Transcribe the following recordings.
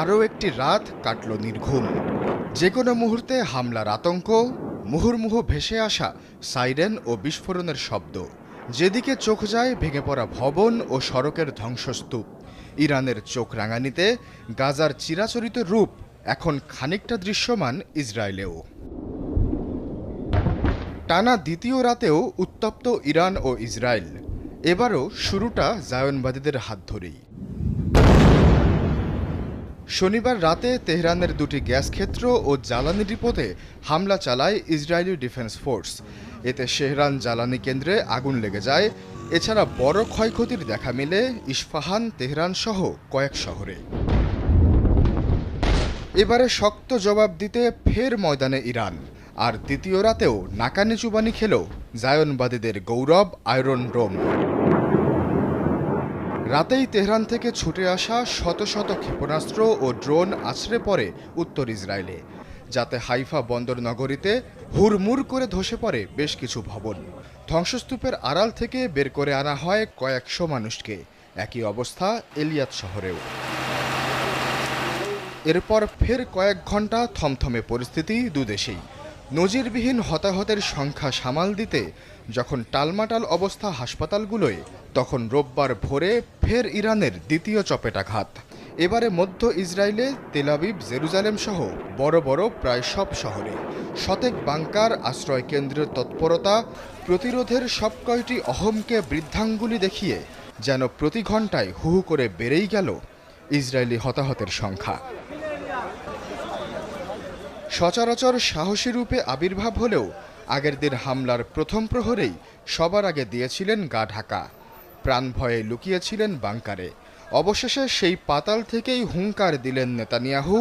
আরও একটি রাত কাটল নির্ঘুম। যে কোনো মুহূর্তে হামলার আতঙ্ক, মুহুর্মুহু ভেসে আসা সাইরেন ও বিস্ফোরণের শব্দ। যেদিকে চোখ যায় ভেঙে পড়া ভবন ও সড়কের ধ্বংসস্তূপ। ইরানের চোখ রাঙানিতে গাজার চিরাচরিত রূপ এখন খানিকটা দৃশ্যমান ইসরায়েলেও। টানা দ্বিতীয় রাতেও উত্তপ্ত ইরান ও ইসরায়েল। এবারও শুরুটা জায়নবাদীদের হাত ধরেই। শনিবার রাতে তেহরানের দুটি গ্যাস ক্ষেত্র ও জ্বালানি ডিপোতে হামলা চালায় ইসরায়েলি ডিফেন্স ফোর্স। এতে শেহরান জ্বালানি কেন্দ্রে আগুন লেগে যায়। এছাড়া বড় ক্ষয়ক্ষতির দেখা মেলে ইস্পাহান, তেহরান সহ কয়েক শহরে। এবারে শক্ত জবাব দিতে ফের ময়দানে ইরান। আর দ্বিতীয় রাতেও নাকানি চুবানি খেল জায়নবাদীদের গৌরব আয়রন ডোম। রাতেই তেহরান থেকে ছুটে আসা শত শত ক্ষেপণাস্ত্র ও ড্রোন আছড়ে পড়ে উত্তর ইসরায়েলে, যাতে হাইফা বন্দর নগরীতে হুড়মুড় করে ধসে পড়ে বেশ কিছু ভবন। ধ্বংসস্তূপের আড়াল থেকে বের করে আনা হয় কয়েকশো মানুষকে। একই অবস্থা এলিয়াত শহরেও। এরপর ফের কয়েক ঘন্টা থমথমে পরিস্থিতি দুদেশেই। নজিরবিহীন হতাহতের সংখ্যা সামাল দিতে যখন টালমাটাল অবস্থা হাসপাতালগুলোয়, তখন রোববার ভোরে ফের ইরানের দ্বিতীয় চপেটাঘাত। এবারে মধ্য ইসরায়েলে তেল আবিব, জেরুজালেম সহ বড় বড় প্রায় সব শহরে শতেক বাংকার, আশ্রয় কেন্দ্রের তৎপরতা, প্রতিরোধের সব কয়টি অহমকে বৃদ্ধাঙ্গুলি দেখিয়ে যেন প্রতি ঘন্টায় হু হু করে বেড়েই গেল ইসরায়েলি হতাহতের সংখ্যা। সচরাচর সাহসী রূপে আবির্ভাব হলেও আগের দিন হামলার প্রথম প্রহরেই সবার আগে দিয়েছিলেন গা ঢাকা। প্রাণ ভয়ে লুকিয়েছিলেন বাংকারে। অবশেষে সেই পাতাল থেকেই হুঙ্কার দিলেন নেতানিয়াহু।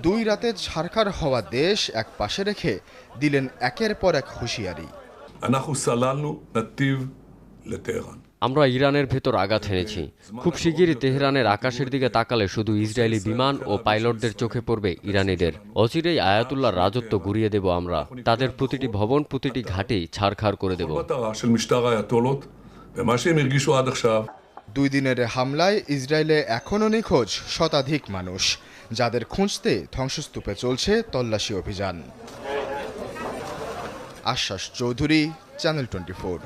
2 রাতে ছারখার হওয়া দেশ এক পাশে রেখে দিলেন একের পর এক হুঁশিয়ারি। আমরা ইরানের ভেতর আঘাত হেনেছি। খুব শিগগিরই তেহরানের আকাশের দিকে তাকালে শুধু ইসরায়েলি বিমান ও পাইলটদের চোখে পড়বে ইরানিদের। অচিরেই আয়াতুল্লাহর রাজত্ব ঘুরিয়ে দেব আমরা। তাদের প্রতিটি ভবন, প্রতিটি ঘাঁটি ছারখার করে দেব। 2 দিনের হামলায় ইসরায়েলে এখনও নিখোঁজ শতাধিক মানুষ, যাদের খুঁজতে ধ্বংসস্তূপে চলছে তল্লাশি অভিযান। আশ্বাস চৌধুরী, চ্যানেল 24।